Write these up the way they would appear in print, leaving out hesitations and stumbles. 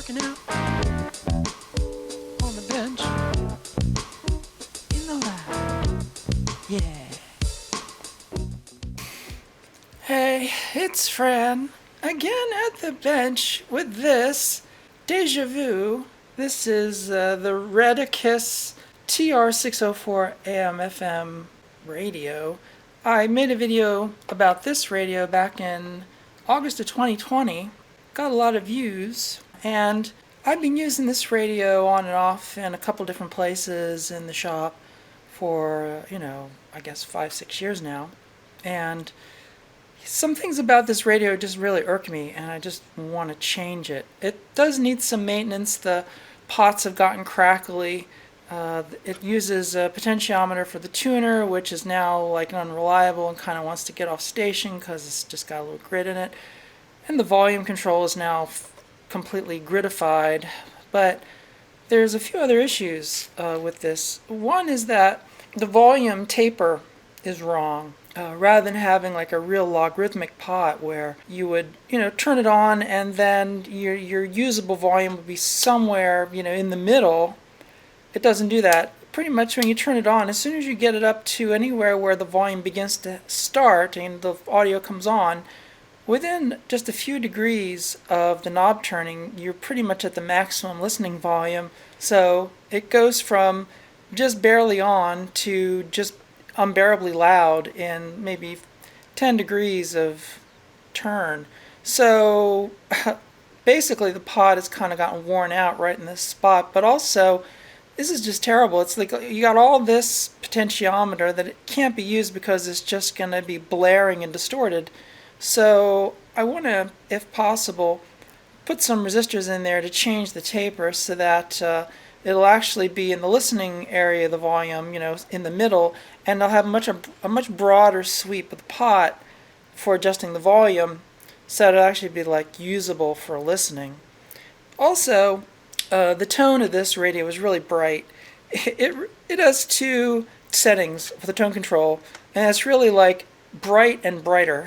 working out on the bench in the lab. Yeah. Hey, it's Fran again at the bench with this Deja Vu. This is the Redicus TR604 AM FM radio. I made a video about this radio back in August of 2020. Got a lot of views, and I've been using this radio on and off in a couple different places in the shop for, I guess 5-6 years now. And some things about this radio just really irk me, and I just want to change it. It does need some maintenance. The pots have gotten crackly. It uses a potentiometer for the tuner, which is now like unreliable and kind of wants to get off station because it's just got a little grit in it. And the volume control is now completely gridified. But there's a few other issues with this. One is that the volume taper is wrong. Rather than having like a real logarithmic pot where you would, turn it on and then your usable volume would be somewhere, in the middle. It doesn't do that. Pretty much when you turn it on, as soon as you get it up to anywhere where the volume begins to start and the audio comes on, within just a few degrees of the knob turning, you're pretty much at the maximum listening volume. So it goes from just barely on to just unbearably loud in maybe 10 degrees of turn. So basically the pod has kind of gotten worn out right in this spot, but also this is just terrible. It's like you got all this potentiometer that it can't be used because it's just going to be blaring and distorted. So I want to, if possible, put some resistors in there to change the taper so that it'll actually be in the listening area of the volume, in the middle, and I'll have a much broader sweep of the pot for adjusting the volume, so it'll actually be like usable for listening. Also, the tone of this radio is really bright. It has two settings for the tone control, and it's really like bright and brighter.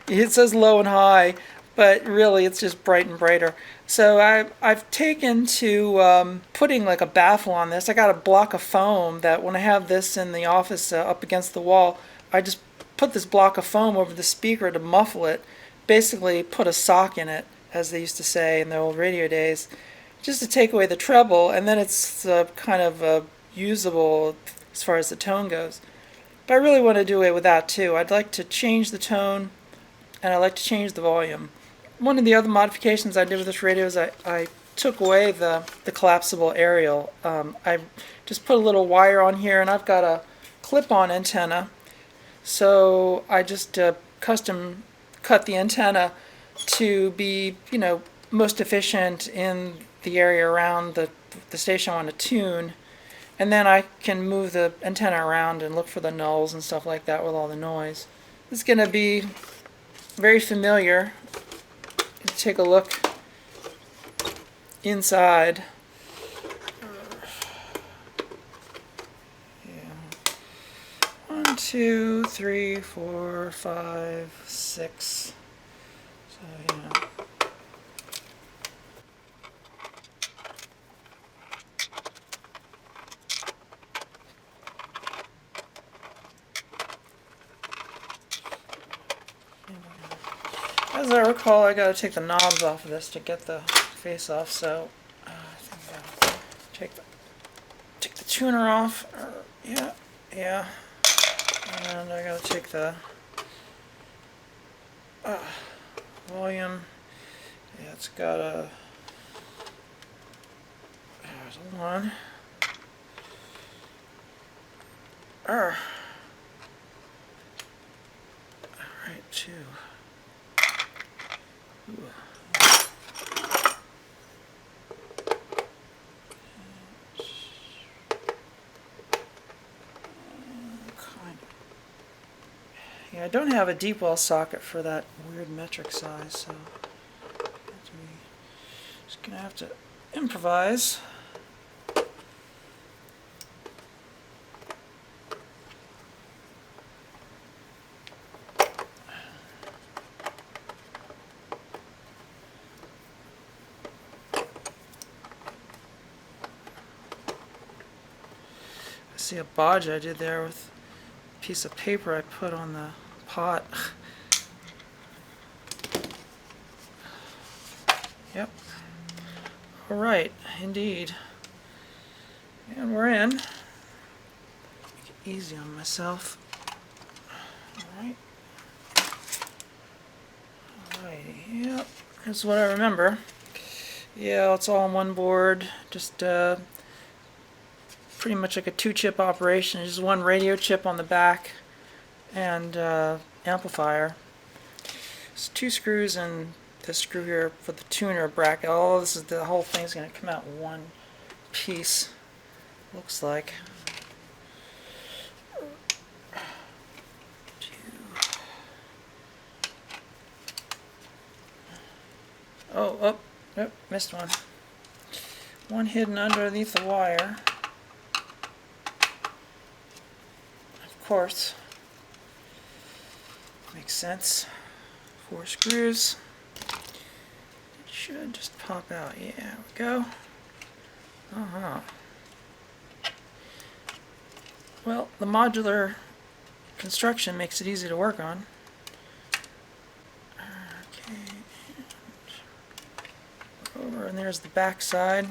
It says low and high, but really it's just bright and brighter. So I've taken to putting like a baffle on this. I got a block of foam that when I have this in the office up against the wall, I just put this block of foam over the speaker to muffle it. Basically put a sock in it, as they used to say in the old radio days, just to take away the treble, and then it's kind of usable as far as the tone goes. But I really want to do away with that too. I'd like to change the tone, and I'd like to change the volume. One of the other modifications I did with this radio is I took away the collapsible aerial. I just put a little wire on here, and I've got a clip-on antenna. So I just custom cut the antenna to be, most efficient in the area around the station I want to tune. And then I can move the antenna around and look for the nulls and stuff like that with all the noise. It's going to be very familiar. Take a look inside. Yeah. 1, 2, 3, 4, 5, 6. So yeah. As I recall, I gotta take the knobs off of this to get the face off, so I think I gotta take the tuner off. Yeah. And I gotta take the volume. Yeah, it's got a. There's one. Alright, 2. Yeah, I don't have a deep well socket for that weird metric size, so just gonna have to improvise. See a bodge I did there with a piece of paper I put on the pot. Yep. Alright, indeed. And we're in. Make it easy on myself. Alright. Alrighty, yep. That's what I remember. Yeah, it's all on one board. Just pretty much like a 2-chip operation. Just one radio chip on the back and amplifier. It's 2 screws and this screw here for the tuner bracket. Oh, this is the whole thing's going to come out in one piece. Looks like. Oh, missed one. One hidden underneath the wire. Of course. Makes sense. 4 screws. It should just pop out. Yeah, there we go. Well, the modular construction makes it easy to work on. Okay. Over, and there's the back side.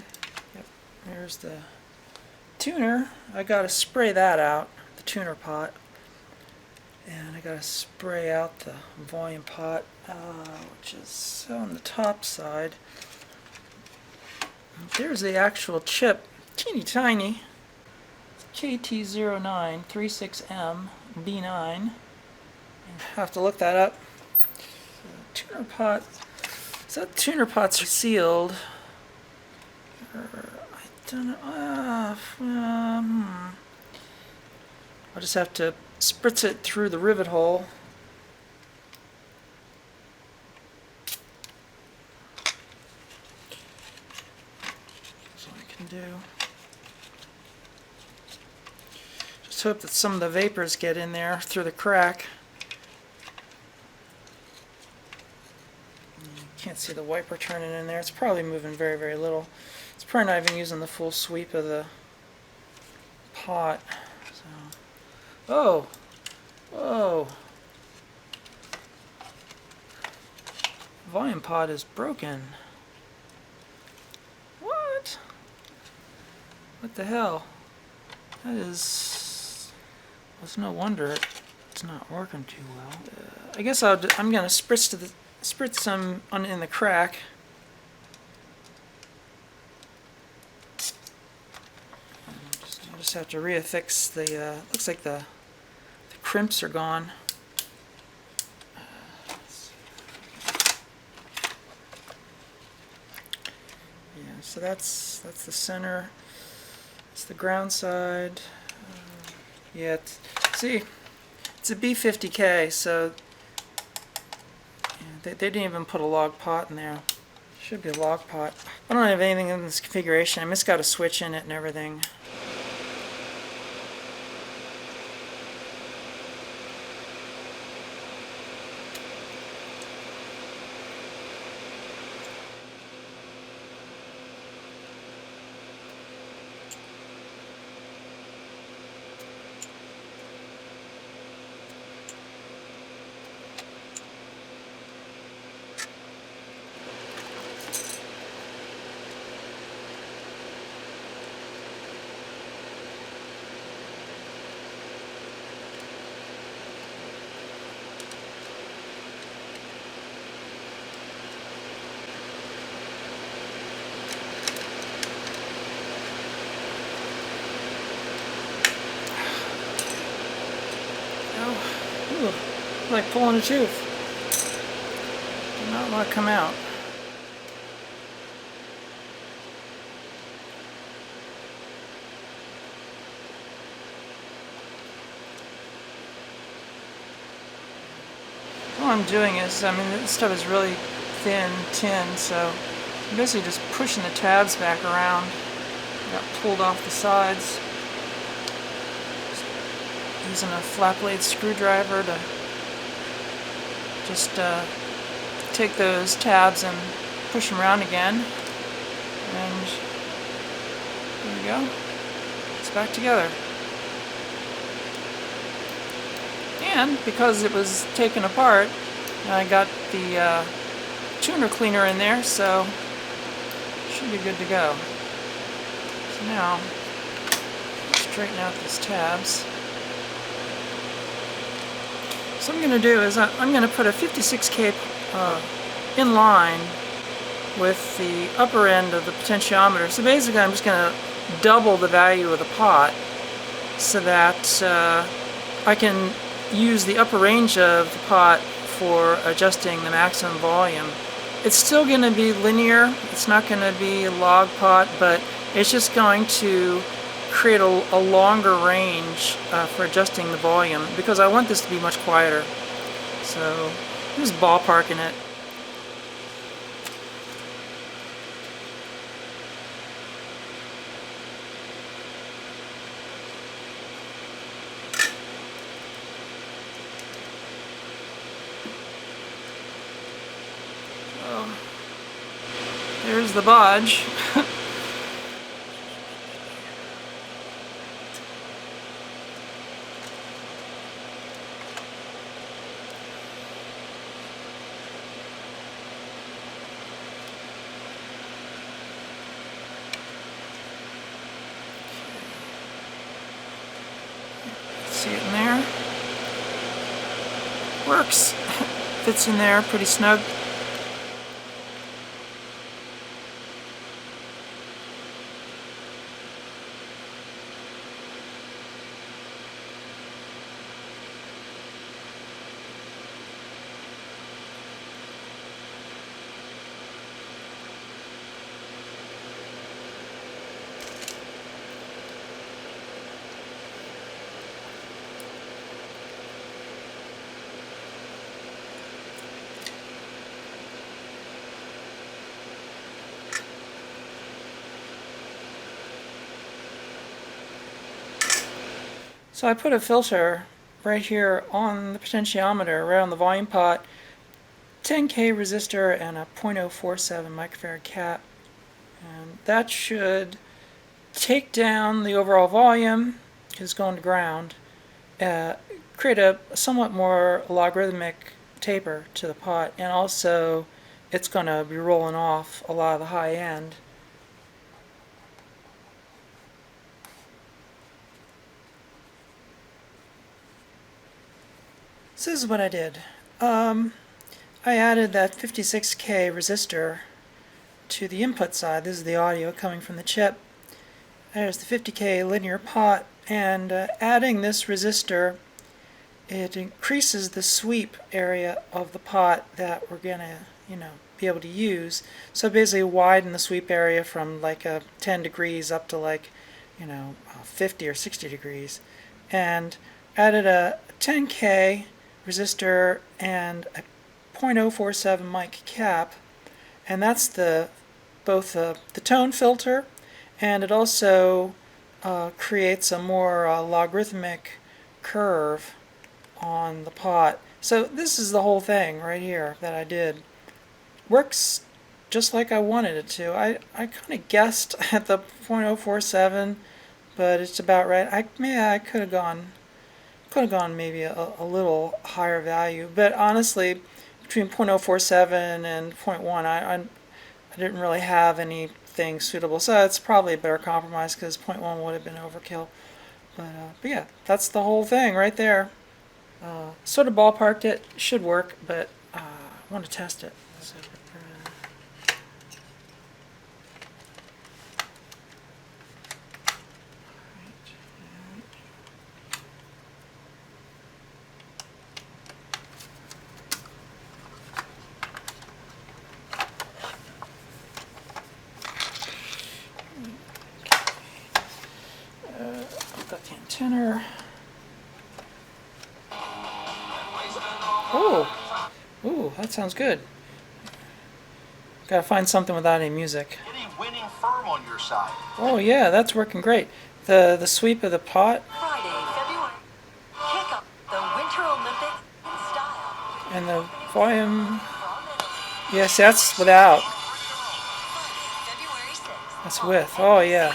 Yep. There's the tuner. I gotta spray that out, the tuner pot. And I gotta spray out the volume pot, which is on the top side. There's the actual chip, teeny tiny. KT0936M B9. Have to look that up. So, tuner pot. So tuner pots are sealed. I don't know. I'll just have to spritz it through the rivet hole. That's what I can do. Just hope that some of the vapors get in there through the crack. You can't see the wiper turning in there. It's probably moving very, very little. It's probably not even using the full sweep of the pot. So. Oh! Whoa! Volume pot is broken. What? What the hell? That is... Well, it's no wonder it's not working too well. I guess I'm gonna spritz some in the crack. I'll just have to reaffix the. Looks like the crimps are gone. Yeah, so that's the center. It's the ground side. Yeah, see, it's a B50K, so yeah, they didn't even put a log pot in there. Should be a log pot. I don't have anything in this configuration. I just got a switch in it and everything. Ooh, like pulling a tooth. Did not want to come out. All I'm doing is, this stuff is really thin tin, so I'm basically just pushing the tabs back around. Got pulled off the sides. Using a flat blade screwdriver to just take those tabs and push them around again, and there we go. It's back together. And because it was taken apart, I got the tuner cleaner in there, so should be good to go. So now, straighten out these tabs. So what I'm going to do is I'm going to put a 56K in line with the upper end of the potentiometer. So basically I'm just going to double the value of the pot so that I can use the upper range of the pot for adjusting the maximum volume. It's still going to be linear, it's not going to be a log pot, but it's just going to create a longer range for adjusting the volume because I want this to be much quieter. So I'm just ballparking it. There's the bodge. See it in there. Works. Fits in there pretty snug. So I put a filter right here on the potentiometer, right on the volume pot, 10K resistor and a 0.047 microfarad cap. And that should take down the overall volume, because it's going to ground, create a somewhat more logarithmic taper to the pot, and also it's going to be rolling off a lot of the high end. So this is what I did. I added that 56K resistor to the input side. This is the audio coming from the chip. There's the 50K linear pot, and adding this resistor, it increases the sweep area of the pot that we're gonna, be able to use. So basically widen the sweep area from like 10 degrees up to like, 50 or 60 degrees. And added a 10K resistor and a 0.047 mic cap, and that's both the tone filter, and it also creates a more logarithmic curve on the pot. So this is the whole thing right here that I did. Works just like I wanted it to. I kind of guessed at the 0.047, but it's about right. I could have gone maybe a little higher value, but honestly, between 0.047 and 0.1, I didn't really have anything suitable, so it's probably a better compromise because 0.1 would have been overkill. But yeah, that's the whole thing right there. Sort of ballparked it. Should work, but I want to test it. So, got the antenna. Oh, ooh, that sounds good. Gotta find something without any music. Get a winning firm on your side. Oh yeah, that's working great. The sweep of the pot. Friday, February. Kick off the Winter Olympics in style. And the volume. Yes, that's without. February 6th. That's with. Oh yeah.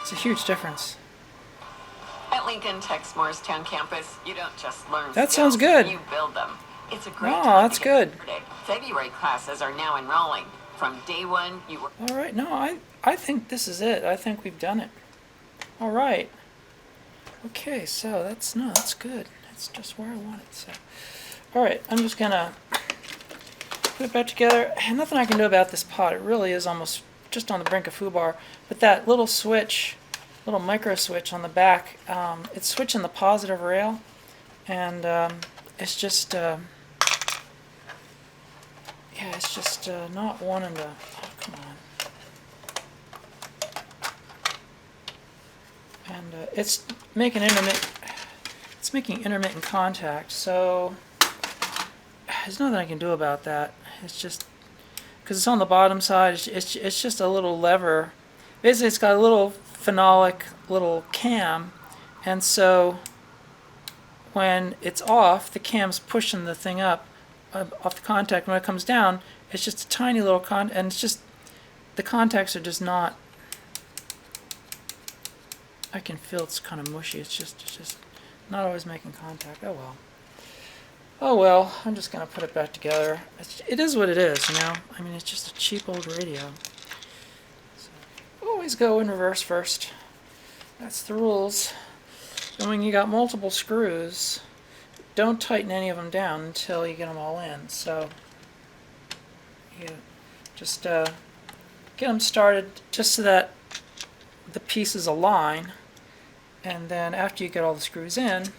It's a huge difference. At At Lincoln Tech's Morristown campus, you don't just learn That skills, sounds good. You build them. It's a great Oh, time that's to get good. started. February classes are now enrolling. From day one, you work. All right, no, I think this is it. I think we've done it. All right. Okay, so that's good. That's just where I want it. So, all right, I'm just gonna put it back together. And nothing I can do about this pot. It really is almost just on the brink of foobar. But that little switch, little micro switch on the back, it's switching the positive rail, and it's just. Yeah, it's just not wanting to. Oh, come on. And it's making intermittent contact. So there's nothing I can do about that. It's just because it's on the bottom side. It's just a little lever. Basically, it's got a little phenolic little cam, and so when it's off, the cam's pushing the thing up. Off the contact. When it comes down, it's just a tiny little and it's just the contacts are just not. I can feel it's kind of mushy. It's just not always making contact. Oh well. Oh well. I'm just gonna put it back together. It is what it is, you know. I mean, it's just a cheap old radio. So, always go in reverse first. That's the rules. And when you got multiple screws, don't tighten any of them down until you get them all in. So you just get them started just so that the pieces align, and then after you get all the screws in,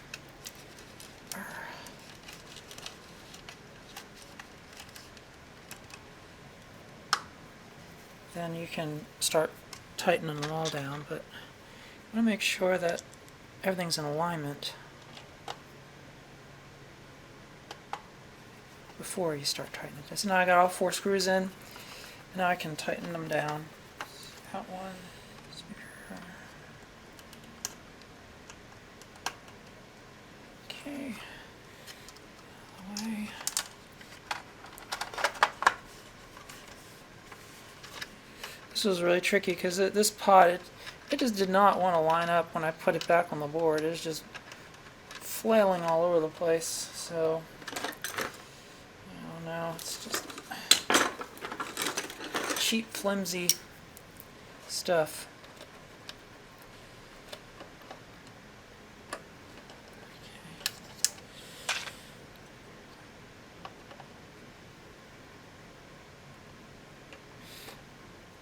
then you can start tightening them all down. But I want to make sure that everything's in alignment before you start tightening it. So now I got all 4 screws in, and now I can tighten them down. Out one. Okay. Away. This was really tricky because this pot, it just did not want to line up when I put it back on the board. It was just flailing all over the place. So no, it's just cheap, flimsy stuff.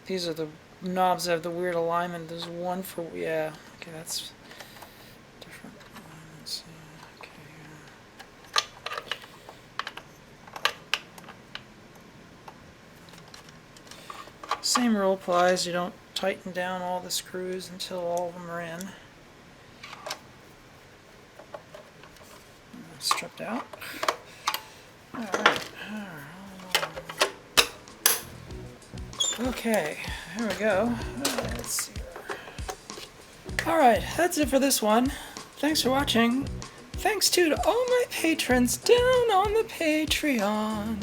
These are the knobs that have the weird alignment. There's one for, yeah, okay, that's different alignments. Okay, same rule applies. You don't tighten down all the screws until all of them are in. Stripped out. Alright. Okay, here we go. Let's see. Alright, that's it for this one. Thanks for watching. Thanks too to all my patrons down on the Patreon,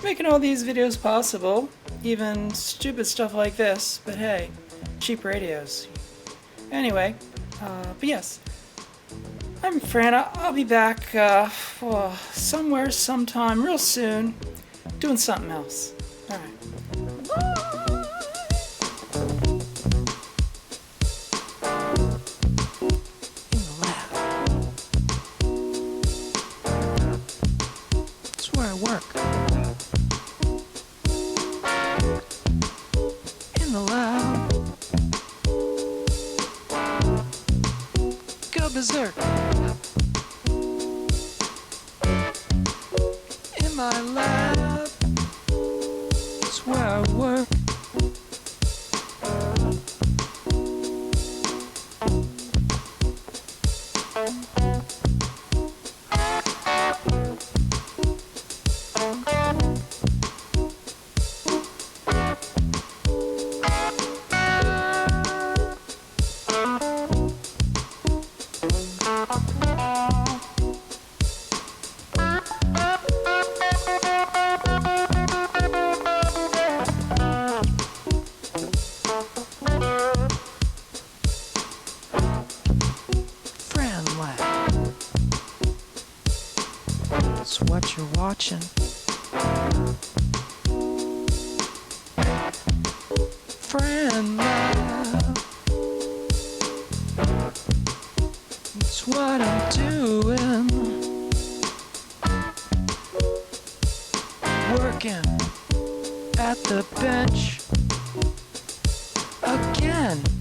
making all these videos possible. Even stupid stuff like this, but hey, cheap radios. Anyway, but yes, I'm Fran. I'll be back somewhere, sometime, real soon, doing something else. Alright. That's where I work. In the lab. Go berserk. In my lab. That's where I work. that you're watching. Friend love, it's what I'm doing. Working at the bench again.